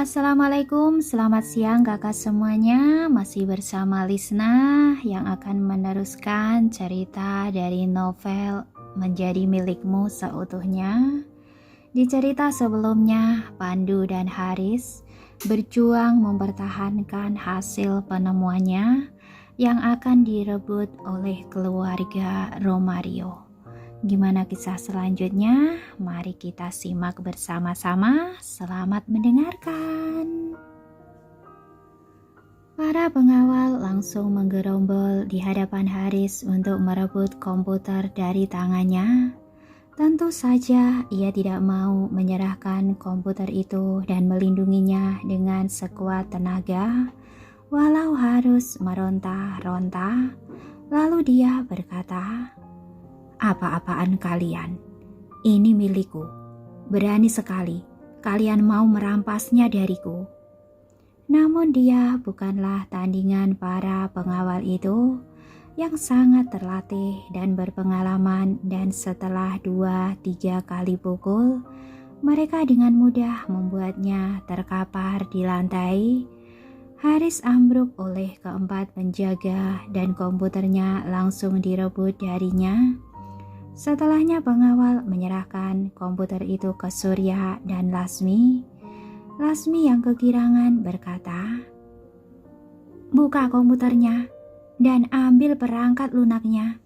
Assalamualaikum, selamat siang kakak semuanya. Masih bersama Lisna yang akan meneruskan cerita dari novel Menjadi Milikmu Seutuhnya. Di cerita sebelumnya, Pandu dan Haris berjuang mempertahankan hasil penemuannya yang akan direbut oleh keluarga Romario. Gimana kisah selanjutnya? Mari kita simak bersama-sama. Selamat mendengarkan. Para pengawal langsung menggerombol di hadapan Haris untuk merebut komputer dari tangannya. Tentu saja ia tidak mau menyerahkan komputer itu dan melindunginya dengan sekuat tenaga, walau harus meronta-ronta. Lalu dia berkata, "Apa-apaan kalian? Ini milikku. Berani sekali kalian mau merampasnya dariku." Namun dia bukanlah tandingan para pengawal itu yang sangat terlatih dan berpengalaman, dan setelah 2-3 kali pukul, mereka dengan mudah membuatnya terkapar di lantai. Haris ambruk oleh keempat penjaga dan komputernya langsung direbut darinya. Setelahnya pengawal menyerahkan komputer itu ke Surya dan Lasmi. Lasmi yang kegirangan berkata, "Buka komputernya dan ambil perangkat lunaknya."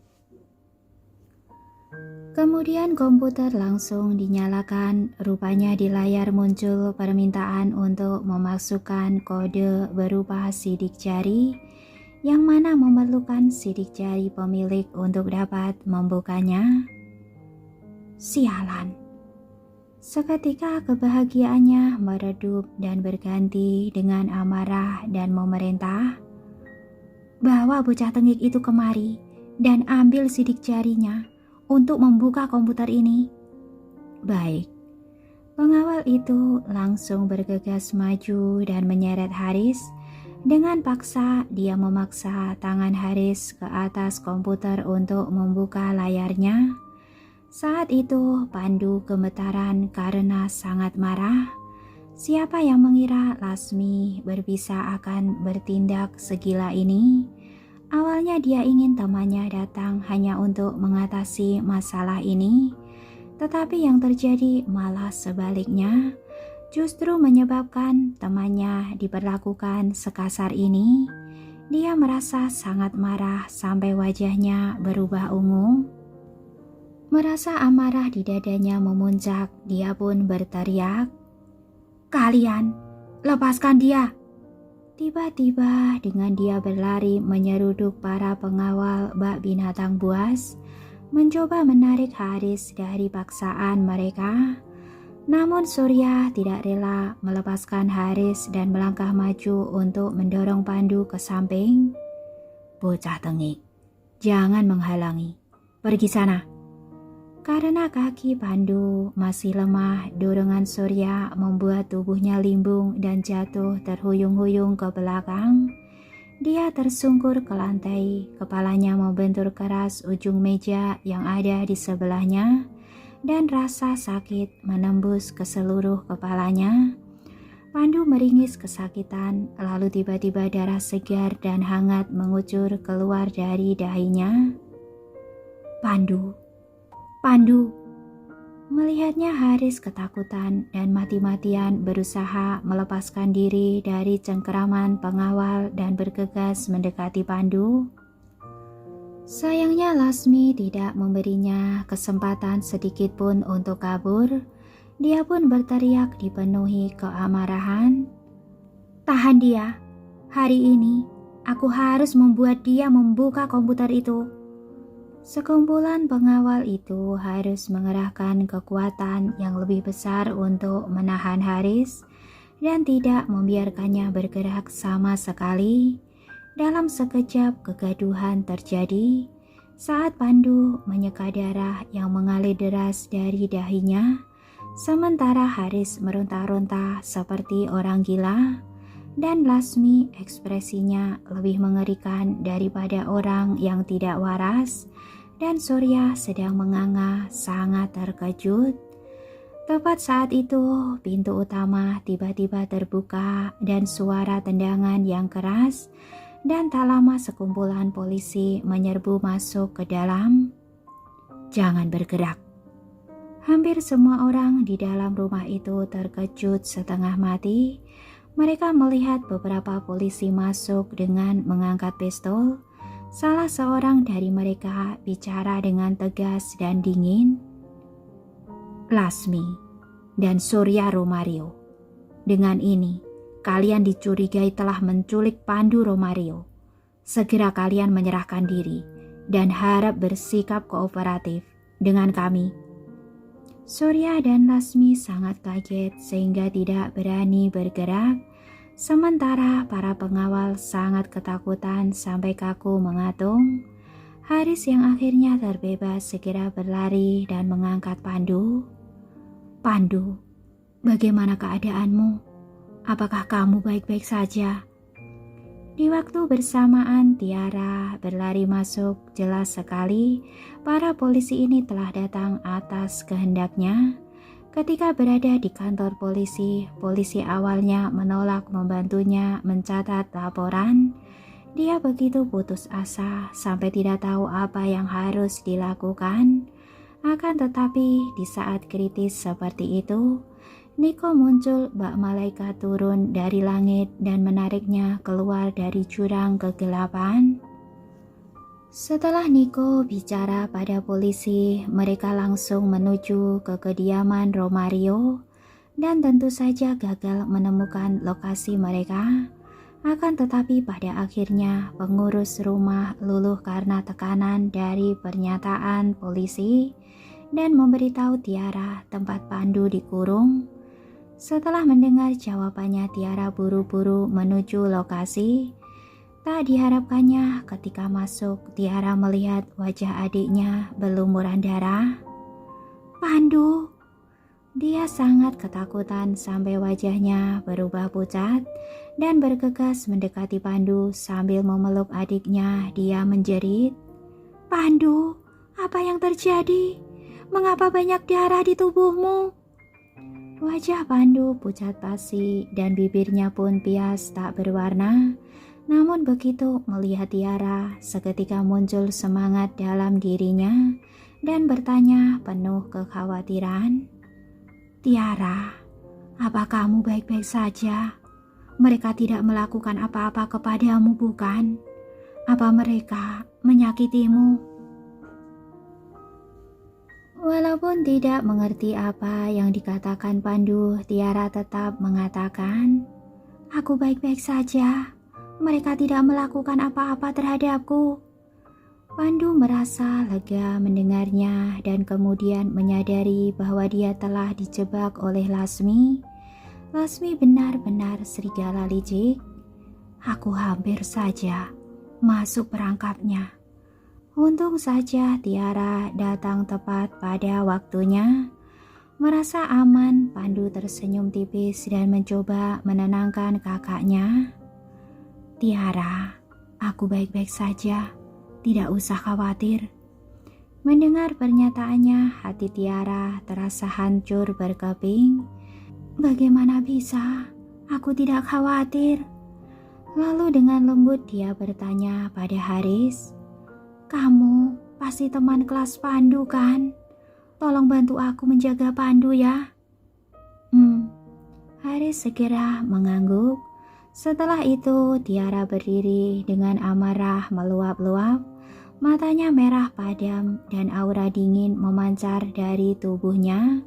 Kemudian komputer langsung dinyalakan. Rupanya di layar muncul permintaan untuk memasukkan kode berupa sidik jari, yang mana memerlukan sidik jari pemilik untuk dapat membukanya. Sialan. Seketika kebahagiaannya meredup dan berganti dengan amarah dan memerintah, "Bawa bocah tengik itu kemari dan ambil sidik jarinya untuk membuka komputer ini." Baik. Pengawal itu langsung bergegas maju dan menyeret Haris. Dengan paksa, dia memaksa tangan Haris ke atas komputer untuk membuka layarnya. Saat itu, Pandu gemetaran karena sangat marah. Siapa yang mengira Lasmi berbisa akan bertindak segila ini? Awalnya dia ingin temannya datang hanya untuk mengatasi masalah ini, tetapi yang terjadi malah sebaliknya. Justru menyebabkan temannya diperlakukan sekasar ini. Dia merasa sangat marah sampai wajahnya berubah ungu. Merasa amarah di dadanya memuncak, dia pun berteriak, "Kalian, lepaskan dia!" Tiba-tiba dengan dia berlari menyeruduk para pengawal bak binatang buas, mencoba menarik Haris dari paksaan mereka. Namun Surya tidak rela melepaskan Haris dan melangkah maju untuk mendorong Pandu ke samping. "Bocah tengik, jangan menghalangi. Pergi sana." Karena kaki Pandu masih lemah, dorongan Surya membuat tubuhnya limbung dan jatuh terhuyung-huyung ke belakang. Dia tersungkur ke lantai, kepalanya membentur keras ujung meja yang ada di sebelahnya, dan rasa sakit menembus ke seluruh kepalanya. Pandu meringis kesakitan, lalu tiba-tiba darah segar dan hangat mengucur keluar dari dahinya. "Pandu, Pandu!" Melihatnya, Haris ketakutan dan mati-matian berusaha melepaskan diri dari cengkeraman pengawal dan bergegas mendekati Pandu. Sayangnya Lasmi tidak memberinya kesempatan sedikit pun untuk kabur. Dia pun berteriak dipenuhi keamarahan, "Tahan dia. Hari ini aku harus membuat dia membuka komputer itu." Sekumpulan pengawal itu harus mengerahkan kekuatan yang lebih besar untuk menahan Haris dan tidak membiarkannya bergerak sama sekali. Dalam sekejap kegaduhan terjadi saat Pandu menyeka darah yang mengalir deras dari dahinya, sementara Haris meronta-ronta seperti orang gila, dan Lasmi ekspresinya lebih mengerikan daripada orang yang tidak waras, dan Surya sedang menganga sangat terkejut. Tepat saat itu, pintu utama tiba-tiba terbuka dan suara tendangan yang keras dan tak lama sekumpulan polisi menyerbu masuk ke dalam. "Jangan bergerak." Hampir semua orang di dalam rumah itu terkejut setengah mati. Mereka melihat beberapa polisi masuk dengan mengangkat pistol. Salah seorang dari mereka bicara dengan tegas dan dingin. "Lasmi dan Surya Romario, dengan ini kalian dicurigai telah menculik Pandu Romario. Segera kalian menyerahkan diri dan harap bersikap kooperatif dengan kami." Surya dan Lasmi sangat kaget sehingga tidak berani bergerak. Sementara para pengawal sangat ketakutan sampai kaku mengatung. Haris yang akhirnya terbebas segera berlari dan mengangkat Pandu. "Pandu, bagaimana keadaanmu? Apakah kamu baik-baik saja?" Di waktu bersamaan Tiara berlari masuk. Jelas sekali para polisi ini telah datang atas kehendaknya. Ketika berada di kantor polisi, polisi awalnya menolak membantunya mencatat laporan. Dia begitu putus asa sampai tidak tahu apa yang harus dilakukan. Akan tetapi di saat kritis seperti itu, Niko muncul bak malaikat turun dari langit dan menariknya keluar dari jurang kegelapan. Setelah Niko bicara pada polisi, mereka langsung menuju ke kediaman Romario dan tentu saja gagal menemukan lokasi mereka. Akan tetapi pada akhirnya pengurus rumah luluh karena tekanan dari pernyataan polisi dan memberitahu Tiara tempat Pandu dikurung. Setelah mendengar jawabannya, Tiara buru-buru menuju lokasi. Tak diharapkannya ketika masuk, Tiara melihat wajah adiknya berlumuran darah. "Pandu!" Dia sangat ketakutan sampai wajahnya berubah pucat dan bergegas mendekati Pandu sambil memeluk adiknya. Dia menjerit, "Pandu, apa yang terjadi? Mengapa banyak darah di tubuhmu?" Wajah Pandu pucat pasi dan bibirnya pun pias tak berwarna. Namun begitu melihat Tiara, seketika muncul semangat dalam dirinya dan bertanya penuh kekhawatiran, "Tiara, apa kamu baik-baik saja? Mereka tidak melakukan apa-apa kepadamu, bukan? Apa mereka menyakitimu?" Walaupun tidak mengerti apa yang dikatakan Pandu, Tiara tetap mengatakan, "Aku baik-baik saja. Mereka tidak melakukan apa-apa terhadapku." Pandu merasa lega mendengarnya dan kemudian menyadari bahwa dia telah dijebak oleh Lasmi. Lasmi benar-benar serigala licik. "Aku hampir saja masuk perangkapnya." Untung saja Tiara datang tepat pada waktunya. Merasa aman, Pandu tersenyum tipis dan mencoba menenangkan kakaknya. "Tiara, aku baik-baik saja. Tidak usah khawatir." Mendengar pernyataannya, hati Tiara terasa hancur berkeping. "Bagaimana bisa? Aku tidak khawatir." Lalu dengan lembut dia bertanya pada Haris, "Kamu pasti teman kelas Pandu kan? Tolong bantu aku menjaga Pandu ya." Haris segera mengangguk. Setelah itu Tiara berdiri dengan amarah meluap-luap. Matanya merah padam dan aura dingin memancar dari tubuhnya.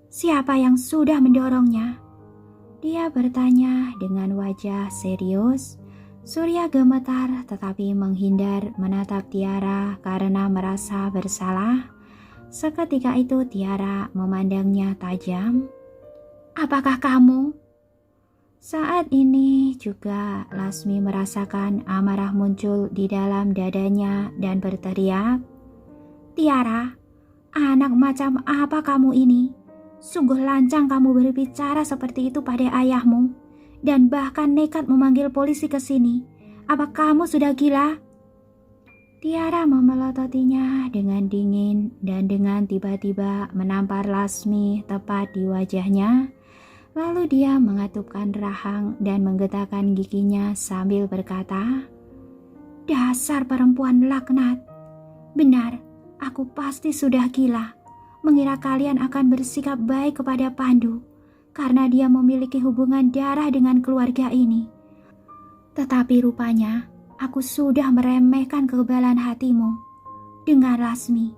"Siapa yang sudah mendorongnya?" Dia bertanya dengan wajah serius. Surya gemetar tetapi menghindar menatap Tiara karena merasa bersalah. Seketika itu Tiara memandangnya tajam. "Apakah kamu?" Saat ini juga Lasmi merasakan amarah muncul di dalam dadanya dan berteriak, "Tiara, anak macam apa kamu ini? Sungguh lancang kamu berbicara seperti itu pada ayahmu dan bahkan nekat memanggil polisi ke sini. Apa kamu sudah gila?" Tiara memelototinya dengan dingin dan dengan tiba-tiba menampar Lasmi tepat di wajahnya. Lalu dia mengatupkan rahang dan menggetakkan giginya sambil berkata, "Dasar perempuan laknat. Benar, aku pasti sudah gila mengira kalian akan bersikap baik kepada Pandu karena dia memiliki hubungan darah dengan keluarga ini. Tetapi rupanya aku sudah meremehkan kekebalan hatimu. Dengar Lasmi,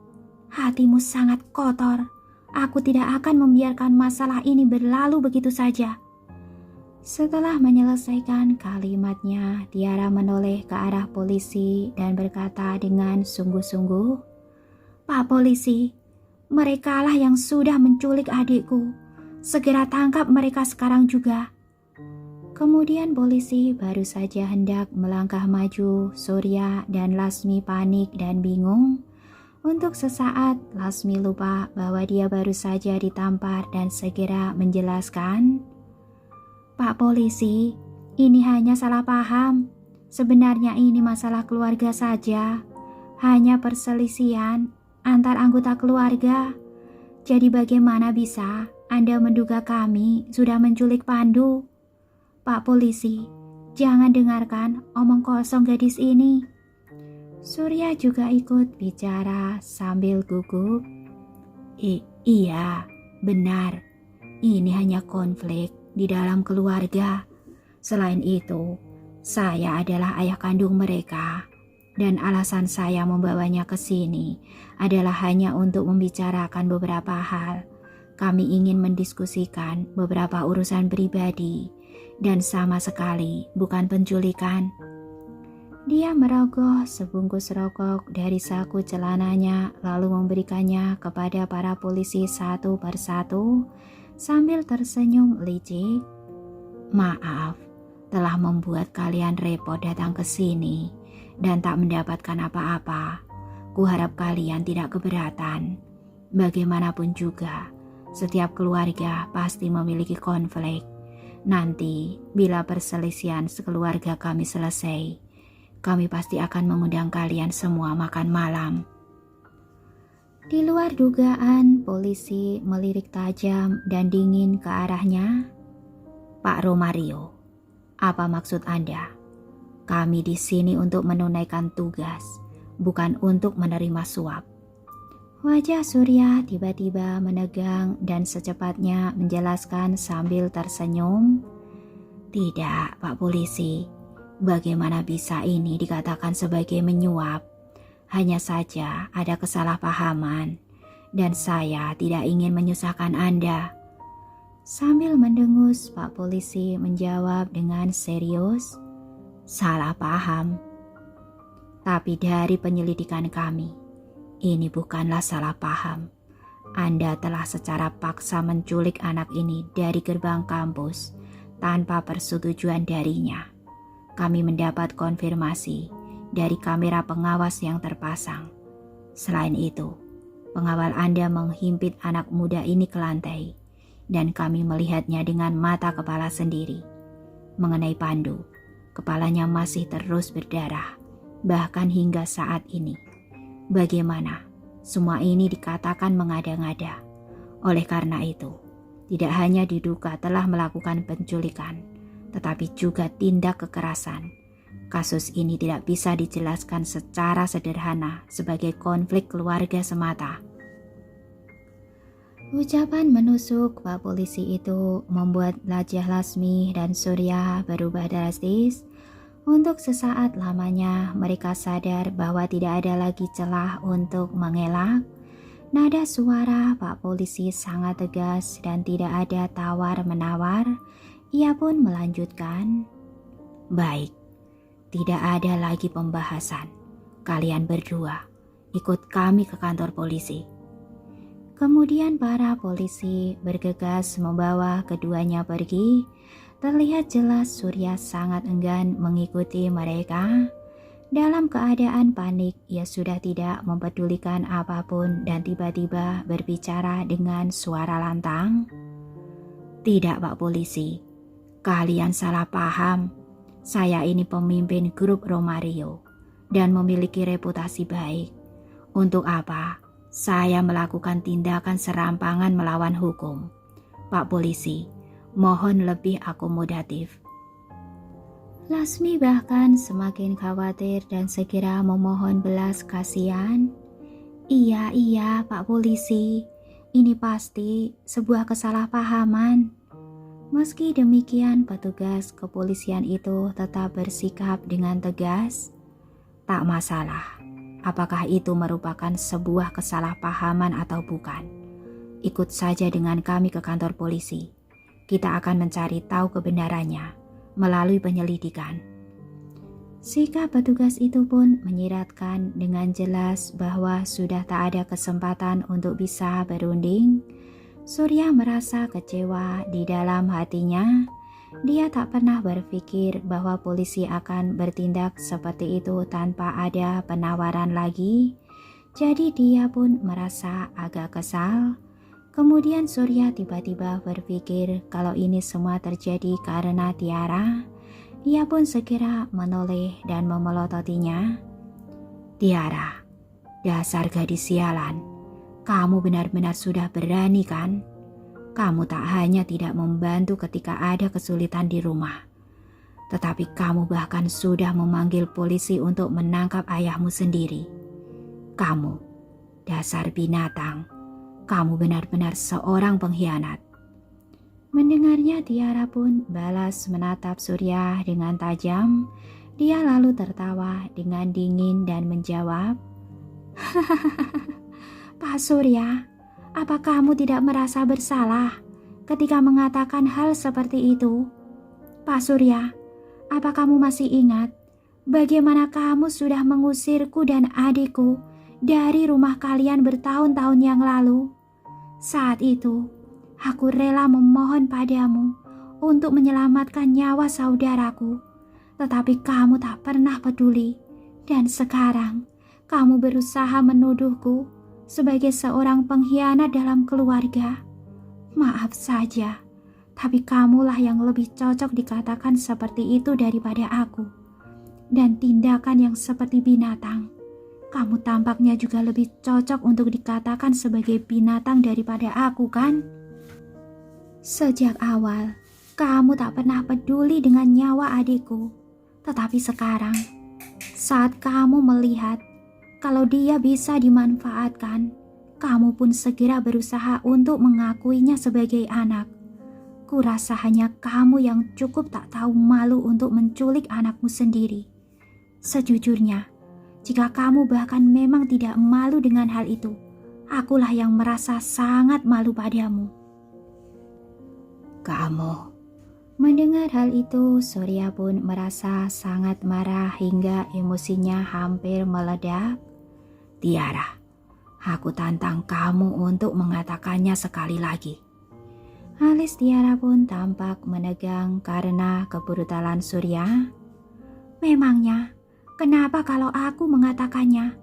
hatimu sangat kotor. Aku tidak akan membiarkan masalah ini berlalu begitu saja." Setelah menyelesaikan kalimatnya, Tiara menoleh ke arah polisi dan berkata dengan sungguh-sungguh, "Pak polisi, merekalah yang sudah menculik adikku. Segera tangkap mereka sekarang juga." Kemudian polisi baru saja hendak melangkah maju, Surya dan Lasmi panik dan bingung. Untuk sesaat, Lasmi lupa bahwa dia baru saja ditampar dan segera menjelaskan, "Pak polisi, ini hanya salah paham. Sebenarnya ini masalah keluarga saja. Hanya perselisihan antar anggota keluarga. Jadi bagaimana bisa Anda menduga kami sudah menculik Pandu? Pak polisi, jangan dengarkan omong kosong gadis ini." Surya juga ikut bicara sambil gugup. Iya, benar. Ini hanya konflik di dalam keluarga. Selain itu, saya adalah ayah kandung mereka. Dan alasan saya membawanya ke sini adalah hanya untuk membicarakan beberapa hal. Kami ingin mendiskusikan beberapa urusan pribadi dan sama sekali bukan penculikan. Dia merogoh sebungkus rokok dari saku celananya lalu memberikannya kepada para polisi satu persatu sambil tersenyum licik. "Maaf, telah membuat kalian repot datang ke sini dan tak mendapatkan apa-apa. Kuharap kalian tidak keberatan. Bagaimanapun juga, setiap keluarga pasti memiliki konflik. Nanti, bila perselisihan sekeluarga kami selesai, kami pasti akan mengundang kalian semua makan malam." Di luar dugaan, polisi melirik tajam dan dingin ke arahnya. "Pak Romario, apa maksud Anda? Kami di sini untuk menunaikan tugas, bukan untuk menerima suap." Wajah Surya tiba-tiba menegang dan secepatnya menjelaskan sambil tersenyum, "Tidak, Pak Polisi. Bagaimana bisa ini dikatakan sebagai menyuap? Hanya saja ada kesalahpahaman dan saya tidak ingin menyusahkan Anda." Sambil mendengus, Pak Polisi menjawab dengan serius, "Salah paham. Tapi dari penyelidikan kami, ini bukanlah salah paham. Anda telah secara paksa menculik anak ini dari gerbang kampus tanpa persetujuan darinya. Kami mendapat konfirmasi dari kamera pengawas yang terpasang. Selain itu, pengawal Anda menghimpit anak muda ini ke lantai dan kami melihatnya dengan mata kepala sendiri. Mengenai Pandu, kepalanya masih terus berdarah, bahkan hingga saat ini. Bagaimana? Semua ini dikatakan mengada-ngada. Oleh karena itu, tidak hanya diduga telah melakukan penculikan, tetapi juga tindak kekerasan. Kasus ini tidak bisa dijelaskan secara sederhana sebagai konflik keluarga semata." Ucapan menusuk Pak Polisi itu membuat wajah Lasmi dan Surya berubah drastis. Untuk sesaat lamanya mereka sadar bahwa tidak ada lagi celah untuk mengelak. Nada suara Pak Polisi sangat tegas dan tidak ada tawar-menawar. Ia pun melanjutkan, "Baik, tidak ada lagi pembahasan. Kalian berdua ikut kami ke kantor polisi." Kemudian para polisi bergegas membawa keduanya pergi. Terlihat jelas Surya sangat enggan mengikuti mereka. Dalam keadaan panik, ia sudah tidak mempedulikan apapun dan tiba-tiba berbicara dengan suara lantang, "Tidak, Pak Polisi. Kalian salah paham. Saya ini pemimpin grup Romario. dan memiliki reputasi baik. Untuk apa saya melakukan tindakan serampangan melawan hukum? Pak Polisi, mohon lebih akomodatif. Lasmi bahkan semakin khawatir dan segera memohon belas kasihan. Iya, Pak Polisi, ini pasti sebuah kesalahpahaman. Meski demikian, petugas kepolisian itu tetap bersikap dengan tegas. Tak masalah, apakah itu merupakan sebuah kesalahpahaman atau bukan. Ikut saja dengan kami ke kantor polisi. Kita akan mencari tahu kebenarannya melalui penyelidikan. Sikap petugas itu pun menyiratkan dengan jelas bahwa sudah tak ada kesempatan untuk bisa berunding. Surya merasa kecewa di dalam hatinya. Dia tak pernah berpikir bahwa polisi akan bertindak seperti itu tanpa ada penawaran lagi. Jadi dia pun merasa agak kesal. Kemudian Surya tiba-tiba berpikir kalau ini semua terjadi karena Tiara. Dia pun segera menoleh dan memelototinya. Tiara, dasar gadis sialan. Kamu benar-benar sudah berani kan? Kamu tak hanya tidak membantu ketika ada kesulitan di rumah, tetapi kamu bahkan sudah memanggil polisi untuk menangkap ayahmu sendiri. Kamu, dasar binatang, kamu benar-benar seorang pengkhianat. Mendengarnya, Tiara pun balas menatap Surya dengan tajam. Dia lalu tertawa dengan dingin dan menjawab, Pak Surya, apa kamu tidak merasa bersalah ketika mengatakan hal seperti itu? Pak Surya, apa kamu masih ingat bagaimana kamu sudah mengusirku dan adikku dari rumah kalian bertahun-tahun yang lalu? Saat itu, aku rela memohon padamu untuk menyelamatkan nyawa saudaraku, tetapi kamu tak pernah peduli. Dan sekarang, kamu berusaha menuduhku sebagai seorang pengkhianat dalam keluarga. Maaf saja, tapi kamulah yang lebih cocok dikatakan seperti itu daripada aku. Dan tindakan yang seperti binatang, kamu tampaknya juga lebih cocok untuk dikatakan sebagai binatang daripada aku, kan? Sejak awal, kamu tak pernah peduli dengan nyawa adikku. Tetapi sekarang, saat kamu melihat kalau dia bisa dimanfaatkan, kamu pun segera berusaha untuk mengakuinya sebagai anak. Kurasa hanya kamu yang cukup tak tahu malu untuk menculik anakmu sendiri. Sejujurnya, jika kamu bahkan memang tidak malu dengan hal itu, akulah yang merasa sangat malu padamu. Kamu. Mendengar hal itu, Surya pun merasa sangat marah hingga emosinya hampir meledak. Tiara, aku tantang kamu untuk mengatakannya sekali lagi. Alis Tiara pun tampak menegang karena kebrutalan Surya. Memangnya, kenapa kalau aku mengatakannya?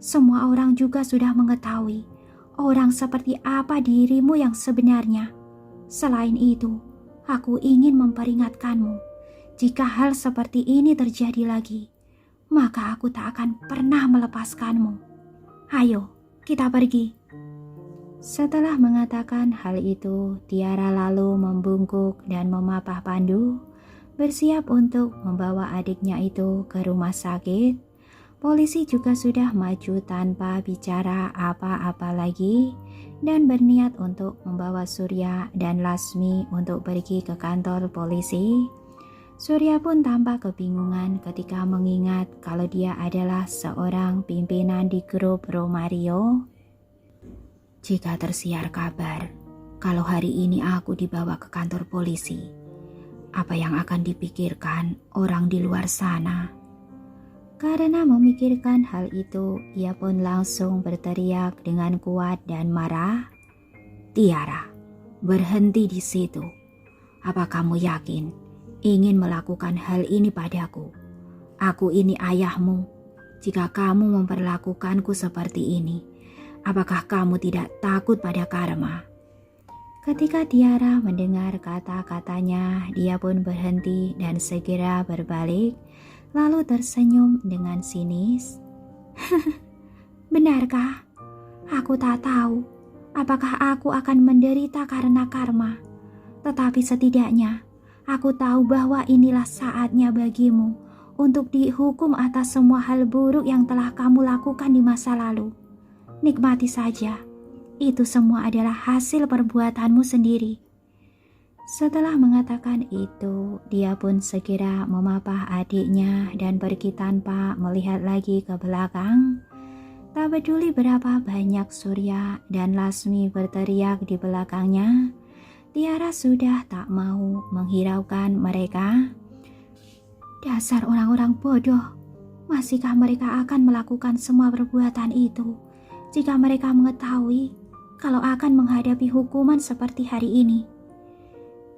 Semua orang juga sudah mengetahui orang seperti apa dirimu yang sebenarnya. Selain itu, aku ingin memperingatkanmu, jika hal seperti ini terjadi lagi, maka aku tak akan pernah melepaskanmu. Ayo, kita pergi. Setelah mengatakan hal itu, Tiara lalu membungkuk dan memapah Pandu, bersiap untuk membawa adiknya itu ke rumah sakit. Polisi juga sudah maju tanpa bicara apa-apa lagi dan berniat untuk membawa Surya dan Lasmi untuk pergi ke kantor polisi. Surya pun tampak kebingungan ketika mengingat kalau dia adalah seorang pimpinan di grup Romario. Jika tersiar kabar kalau hari ini aku dibawa ke kantor polisi, apa yang akan dipikirkan orang di luar sana? Karena memikirkan hal itu, ia pun langsung berteriak dengan kuat dan marah. Tiara, berhenti di situ. Apa kamu yakin ingin melakukan hal ini padaku? Aku ini ayahmu. Jika kamu memperlakukanku seperti ini, apakah kamu tidak takut pada karma? Ketika Tiara mendengar kata-katanya, dia pun berhenti dan segera berbalik. lalu tersenyum dengan sinis. Benarkah? Aku tak tahu apakah aku akan menderita karena karma. Tetapi setidaknya aku tahu bahwa inilah saatnya bagimu untuk dihukum atas semua hal buruk yang telah kamu lakukan di masa lalu. Nikmati saja, itu semua adalah hasil perbuatanmu sendiri. Setelah mengatakan itu, dia pun segera memapah adiknya dan pergi tanpa melihat lagi ke belakang. Tak peduli berapa banyak Surya dan Lasmi berteriak di belakangnya, Tiara sudah tak mau menghiraukan mereka. Dasar orang-orang bodoh, masihkah mereka akan melakukan semua perbuatan itu jika mereka mengetahui kalau akan menghadapi hukuman seperti hari ini?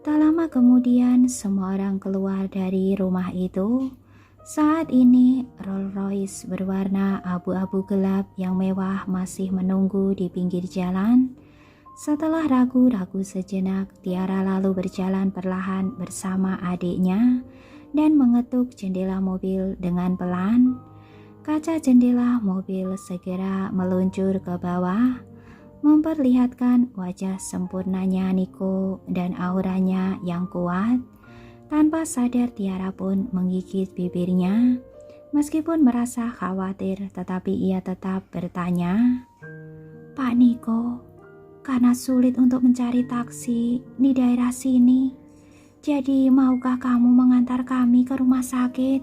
Tak lama kemudian semua orang keluar dari rumah itu. Saat ini Rolls Royce berwarna abu-abu gelap yang mewah masih menunggu di pinggir jalan. Setelah ragu-ragu sejenak, Tiara lalu berjalan perlahan bersama adiknya dan mengetuk jendela mobil dengan pelan. Kaca jendela mobil segera meluncur ke bawah, memperlihatkan wajah sempurnanya Niko dan auranya yang kuat. Tanpa sadar Tiara pun menggigit bibirnya. Meskipun merasa khawatir, tetapi ia tetap bertanya, Pak Niko, karena sulit untuk mencari taksi di daerah sini, jadi maukah kamu mengantar kami ke rumah sakit?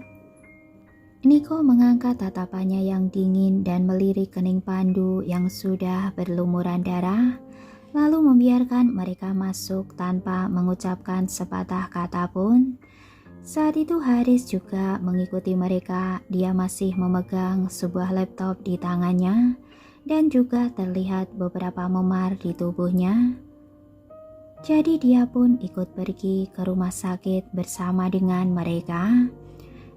Niko mengangkat tatapannya yang dingin dan melirik kening Pandu yang sudah berlumuran darah, lalu membiarkan mereka masuk tanpa mengucapkan sepatah kata pun. Saat itu Haris juga mengikuti mereka. Dia masih memegang sebuah laptop di tangannya dan juga terlihat beberapa memar di tubuhnya. Jadi dia pun ikut pergi ke rumah sakit bersama dengan mereka.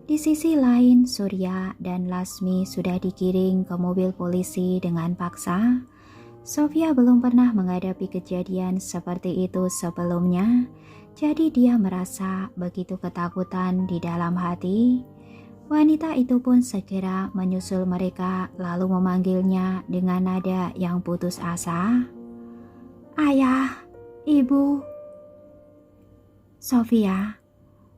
Di sisi lain, Surya dan Lasmi sudah digiring ke mobil polisi dengan paksa. Sofia belum pernah menghadapi kejadian seperti itu sebelumnya, jadi dia merasa begitu ketakutan di dalam hati. Wanita itu pun segera menyusul mereka lalu memanggilnya dengan nada yang putus asa. Ayah, Ibu. Sofia.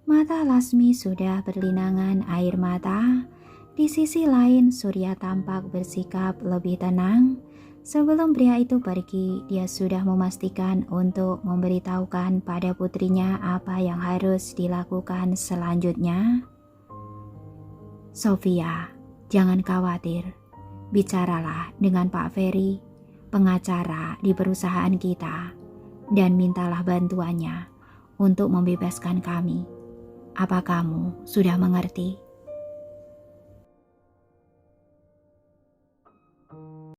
Mata Lasmi sudah berlinangan air mata. Di sisi lain, Surya tampak bersikap lebih tenang. Sebelum pria itu pergi, dia sudah memastikan untuk memberitahukan pada putrinya apa yang harus dilakukan selanjutnya. Sofia, jangan khawatir. Bicaralah dengan Pak Ferry, pengacara di perusahaan kita, dan mintalah bantuannya untuk membebaskan kami. Apa kamu sudah mengerti?